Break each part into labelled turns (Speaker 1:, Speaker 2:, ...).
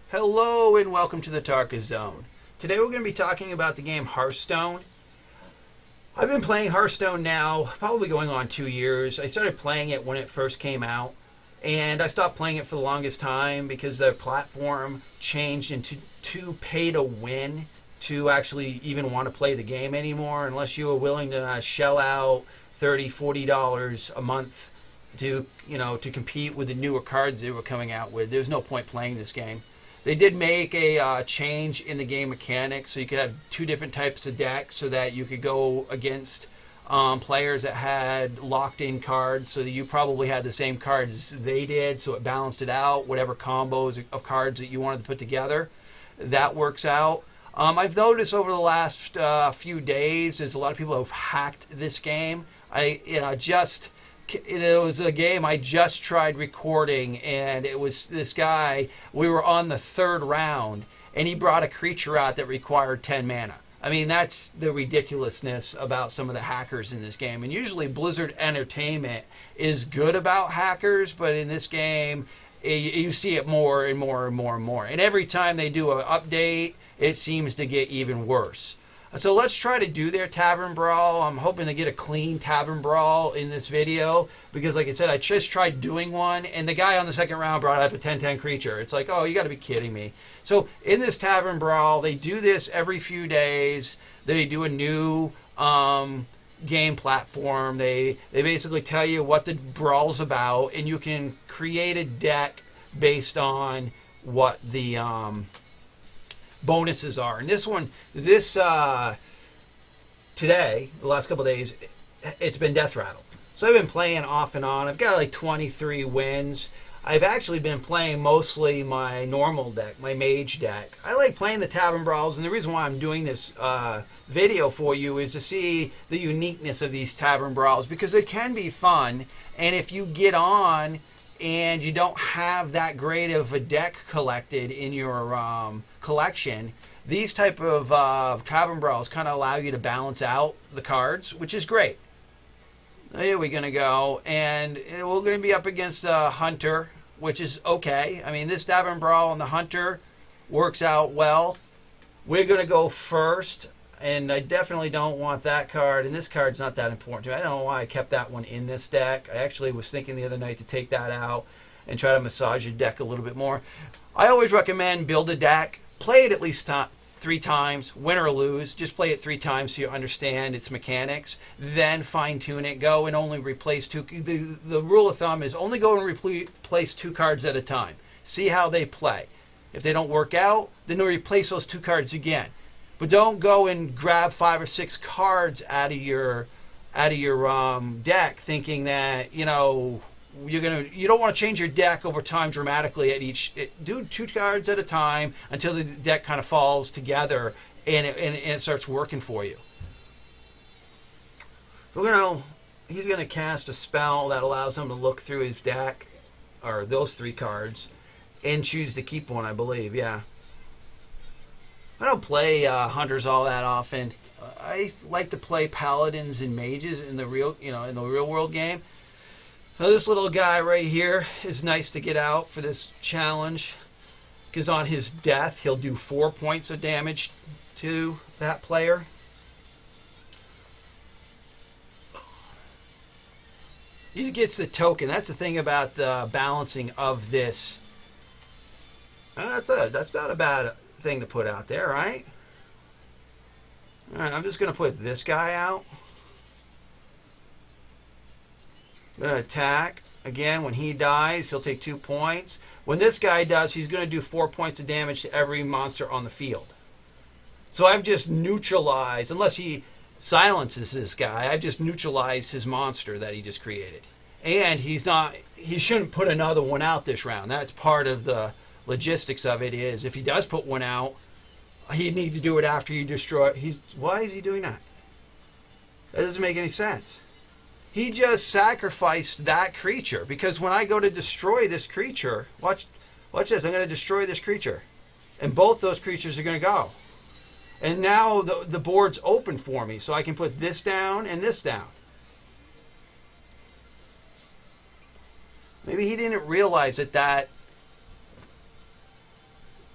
Speaker 1: Hello and welcome to the Tarka Zone. Today we're going to be talking about the game Hearthstone. I've been playing Hearthstone now probably going on 2 years. I started playing it when it first came out, and I stopped playing it for the longest time because the platform changed into too pay to win to actually even want to play the game anymore unless you were willing to shell out $30, $40 a month to compete with the newer cards they were coming out with. There's no point playing this game. They did make a change in the game mechanics, so you could have two different types of decks, so that you could go against players that had locked-in cards, so that you probably had the same cards they did, so it balanced it out. Whatever combos of cards that you wanted to put together, that works out. I've noticed over the last few days, there's a lot of people who have hacked this game. It was a game I just tried recording, and it was this guy. We were on the third round, and he brought a creature out that required 10 mana. I mean, that's the ridiculousness about some of the hackers in this game. And usually Blizzard Entertainment is good about hackers, but in this game, you see it more and more and more and more. And every time they do an update, it seems to get even worse. So let's try to do their Tavern Brawl. I'm hoping to get a clean Tavern Brawl in this video because, like I said, I just tried doing one, and the guy on the second round brought up a 10/10 creature. It's like, oh, you got to be kidding me. So in this Tavern Brawl, they do this every few days. They do a new game platform. They basically tell you what the brawl's about, and you can create a deck based on what the bonuses are. And today, the last couple of days, it's been Death Rattle. So I've been playing off and on. I've got like 23 wins. I've actually been playing mostly my normal deck, my mage deck. I like playing the Tavern Brawls, and the reason why I'm doing this video for you is to see the uniqueness of these Tavern Brawls, because they can be fun, and if you get on and you don't have that great of a deck collected in your collection, these type of Tavern Brawls kind of allow you to balance out the cards, which is great. Here we're going to go, and we're going to be up against a Hunter, which is okay. I mean, this Tavern Brawl and the Hunter works out well. We're going to go first, and I definitely don't want that card, and this card's not that important to me. I don't know why I kept that one in this deck. I actually was thinking the other night to take that out and try to massage your deck a little bit more. I always recommend build a deck, play it at least 3 times, win or lose. Just play it 3 times so you understand its mechanics. Then fine tune it. Go and only replace 2. The rule of thumb is only go and replace 2 cards at a time. See how they play. If they don't work out, then replace those 2 cards again. But don't go and grab 5 or 6 cards out of your deck, thinking that you don't want to change your deck over time dramatically at each. Do 2 cards at a time until the deck kind of falls together and it starts working for you. So he's gonna cast a spell that allows him to look through his deck, or those 3 cards, and choose to keep one, I believe. Yeah. I don't play hunters all that often. I like to play paladins and mages in the real world game. Now this little guy right here is nice to get out for this challenge, because on his death he'll do 4 points of damage to that player. He gets the token. That's the thing about the balancing of this. That's not a bad thing to put out there, right? All right, I'm just going to put this guy out. I'm going to attack. Again, when he dies, he'll take 2 points. When this guy does, he's going to do 4 points of damage to every monster on the field. So I've just neutralized, unless he silences this guy, I've just neutralized his monster that he just created. And he shouldn't put another one out this round. That's part of the logistics of it, is if he does put one out, he'd need to do it after you destroy. Why is he doing that? That doesn't make any sense. He just sacrificed that creature, because when I go to destroy this creature, watch this, I'm going to destroy this creature, and both those creatures are going to go. And now the board's open for me, so I can put this down and this down. Maybe he didn't realize that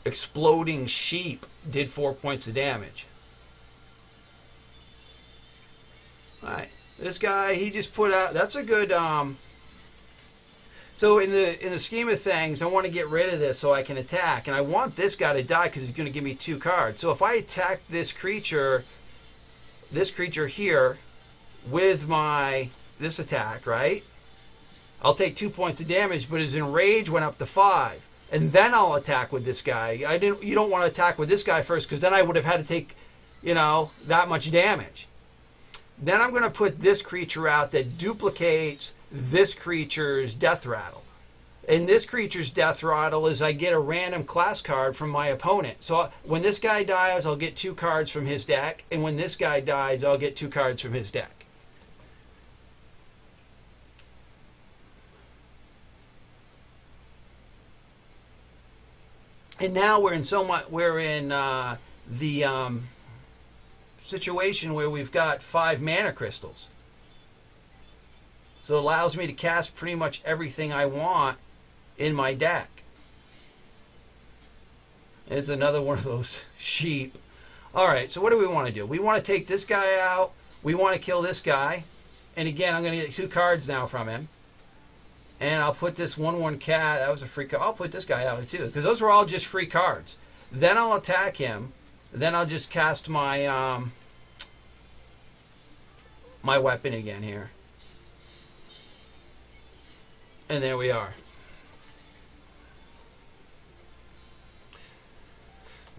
Speaker 1: Exploding Sheep did 4 points of damage. Alright. This guy, he just put out, that's a good, so in the scheme of things, I want to get rid of this so I can attack. And I want this guy to die because he's going to give me 2 cards. So if I attack this creature here with this attack, right? I'll take 2 points of damage, but his enrage went up to 5. And then I'll attack with this guy. You don't want to attack with this guy first because then I would have had to take, that much damage. Then I'm going to put this creature out that duplicates this creature's death rattle. And this creature's death rattle is I get a random class card from my opponent. So when this guy dies, I'll get 2 cards from his deck. And when this guy dies, I'll get 2 cards from his deck. And now we're in the situation where we've got 5 mana crystals. So it allows me to cast pretty much everything I want in my deck. And it's another one of those sheep. Alright, so what do we want to do? We want to take this guy out. We want to kill this guy. And again, I'm going to get 2 cards now from him. And I'll put this 1/1 cat. That was a free card. I'll put this guy out too, because those were all just free cards. Then I'll attack him. Then I'll just cast my my weapon again here. And there we are.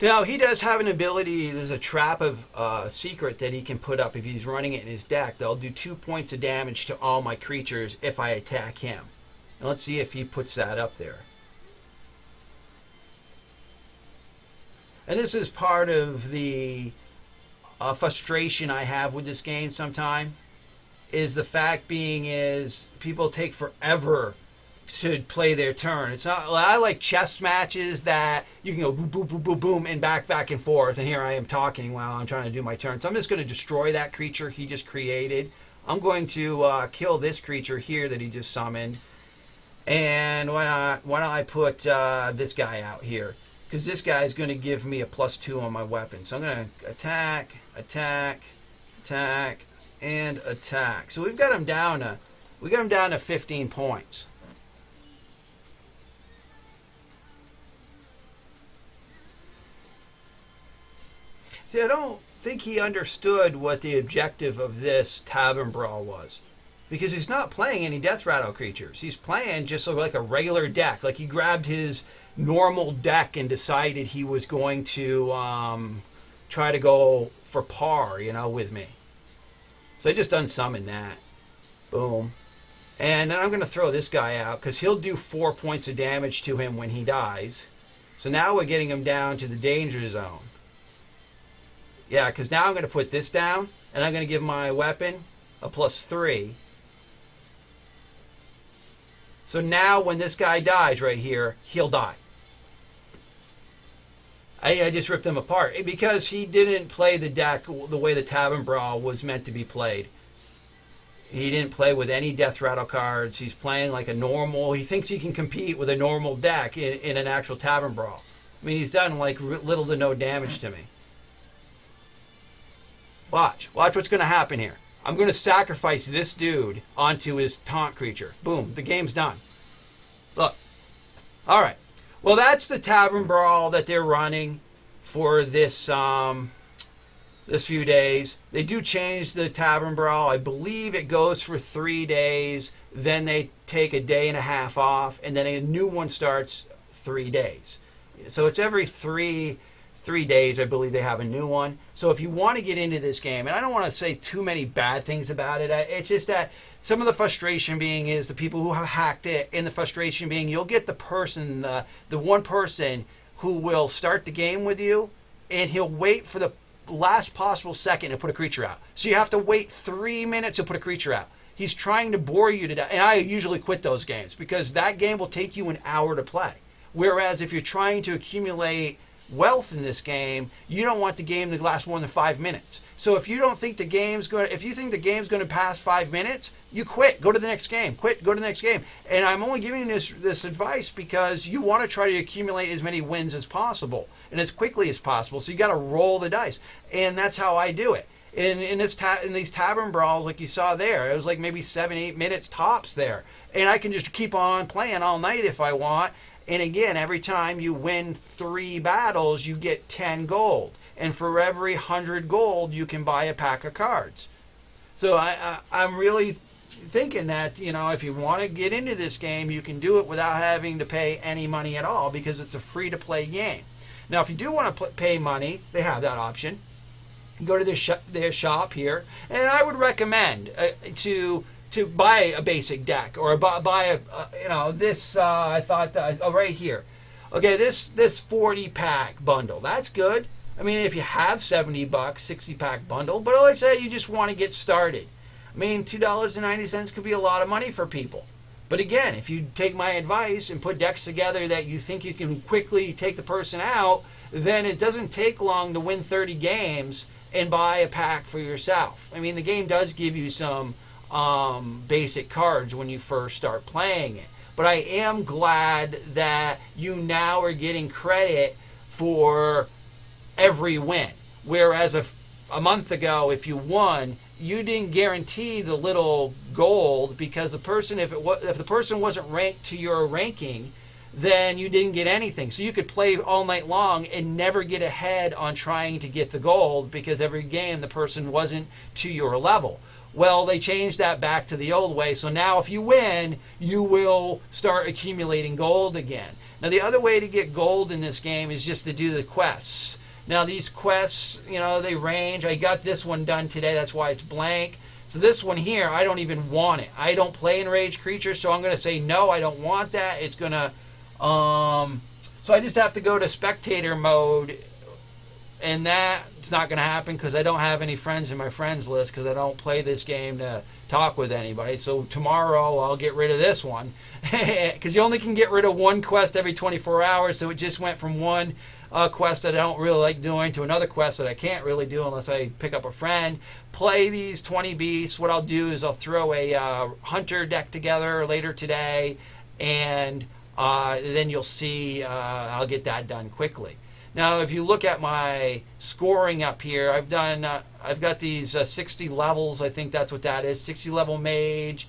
Speaker 1: Now, he does have an ability, there's a trap of secret that he can put up if he's running it in his deck. That'll do 2 points of damage to all my creatures if I attack him. And let's see if he puts that up there. And this is part of the frustration I have with this game sometimes, is the fact being is people take forever to play their turn. It's not, I like chess matches that you can go boom, boom, boom, boom, boom, and back and forth. And here I am talking while I'm trying to do my turn. So I'm just going to destroy that creature he just created. I'm going to kill this creature here that he just summoned. And why don't I put this guy out here? Because this guy is going to give me a +2 on my weapon. So I'm going to attack, attack, attack, and attack. So we've got him down to 15 points. See, I don't think he understood what the objective of this Tavern Brawl was. Because he's not playing any Death Rattle creatures. He's playing just like a regular deck. Like he grabbed his normal deck and decided he was going to try to go for par, with me. So I just unsummon that. Boom. And then I'm going to throw this guy out because he'll do 4 points of damage to him when he dies. So now we're getting him down to the danger zone. Yeah, because now I'm going to put this down and I'm going to give my weapon a +3. So now when this guy dies right here, he'll die. I just ripped him apart because he didn't play the deck the way the Tavern Brawl was meant to be played. He didn't play with any Death Rattle cards. He's playing like a normal. He thinks he can compete with a normal deck in an actual Tavern Brawl. I mean, he's done like little to no damage to me. Watch what's going to happen here. I'm going to sacrifice this dude onto his taunt creature. Boom, the game's done. Look. All right. Well, that's the Tavern Brawl that they're running for this this few days. They do change the Tavern Brawl. I believe it goes for 3 days. Then they take a day and a half off, and then a new one starts 3 days. So it's every three days, I believe they have a new one. So if you want to get into this game, and I don't want to say too many bad things about it, it's just that some of the frustration being is the people who have hacked it, and the frustration being you'll get the person, the one person who will start the game with you, and he'll wait for the last possible second to put a creature out. So you have to wait 3 minutes to put a creature out. He's trying to bore you to death. And I usually quit those games because that game will take you an hour to play. Whereas if you're trying to accumulate wealth in this game, you don't want the game to last more than 5 minutes. So if you don't think the game's going, if you think the game's going to pass 5 minutes, you quit, go to the next game, quit, go to the next game. And I'm only giving you this advice because you want to try to accumulate as many wins as possible and as quickly as possible. So you got to roll the dice, and that's how I do it. In these tavern brawls, like you saw there, it was like maybe 7-8 minutes tops there, and I can just keep on playing all night if I want. And again, every time you win 3 battles, you get 10 gold, and for every 100 gold, you can buy a pack of cards. So I'm really thinking that, if you want to get into this game, you can do it without having to pay any money at all because it's a free-to-play game. Now, if you do want to pay money, they have that option. You go to their shop here, and I would recommend to buy a basic deck or buy this. I thought right here. Okay, this 40-pack bundle. That's good. I mean, if you have $70, 60-pack bundle, but like I say, you just want to get started. I mean, $2.90 could be a lot of money for people. But again, if you take my advice and put decks together that you think you can quickly take the person out, then it doesn't take long to win 30 games and buy a pack for yourself. I mean, the game does give you some basic cards when you first start playing it. But I am glad that you now are getting credit for every win. Whereas a month ago, if you won, you didn't guarantee the little gold because the person, if the person wasn't ranked to your ranking, then you didn't get anything. So you could play all night long and never get ahead on trying to get the gold because every game the person wasn't to your level. Well, they changed that back to the old way. So now if you win, you will start accumulating gold again. Now the other way to get gold in this game is just to do the quests. Now these quests, they range. I got this one done today. That's why it's blank. So this one here, I don't even want it. I don't play Enraged Creatures, so I'm going to say no, I don't want that. It's going to... so I just have to go to spectator mode, and that's not going to happen because I don't have any friends in my friends list because I don't play this game to talk with anybody. So tomorrow I'll get rid of this one because you only can get rid of one quest every 24 hours, so it just went from one quest that I don't really like doing to another quest that I can't really do unless I pick up a friend. Play these 20 beasts. What I'll do is I'll throw a hunter deck together later today, and then you'll see I'll get that done quickly. Now, if you look at my scoring up here, I've got these 60 levels. I think that's what that is. 60 level mage,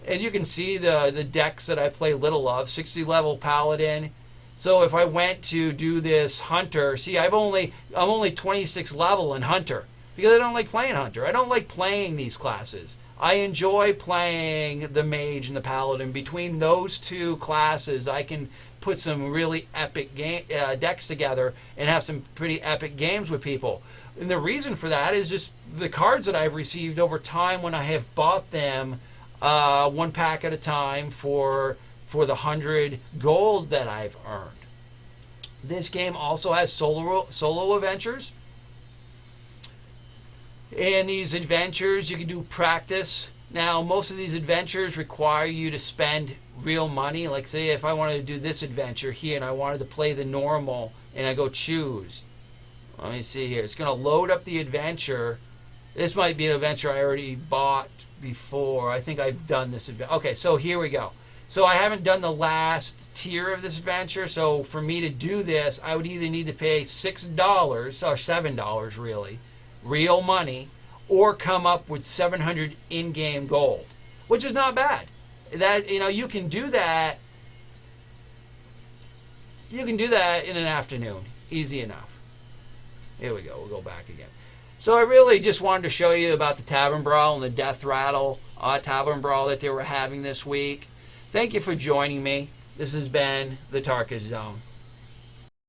Speaker 1: and you can see the decks that I play little of. 60 level paladin. So if I went to do this hunter, see, I'm only 26 level in hunter because I don't like playing hunter. I don't like playing these classes. I enjoy playing the mage and the paladin. Between those two classes, I can put some really epic decks together and have some pretty epic games with people. And the reason for that is just the cards that I've received over time when I have bought them one pack at a time for the 100 gold that I've earned. This game also has solo adventures. In these adventures, you can do practice. Now, most of these adventures require you to spend real money. Like, say, if I wanted to do this adventure here and I wanted to play the normal and I go choose. Let me see here. It's going to load up the adventure. This might be an adventure I already bought before. I think I've done this adventure. Okay, so here we go. So I haven't done the last tier of this adventure. So for me to do this, I would either need to pay $6 or $7 really, real money, or come up with 700 in-game gold, which is not bad. That, you can do that. You can do that in an afternoon, easy enough. Here we go. We'll go back again. So I really just wanted to show you about the Tavern Brawl and the Death Rattle Tavern Brawl that they were having this week. Thank you for joining me. This has been the Tarkus Zone.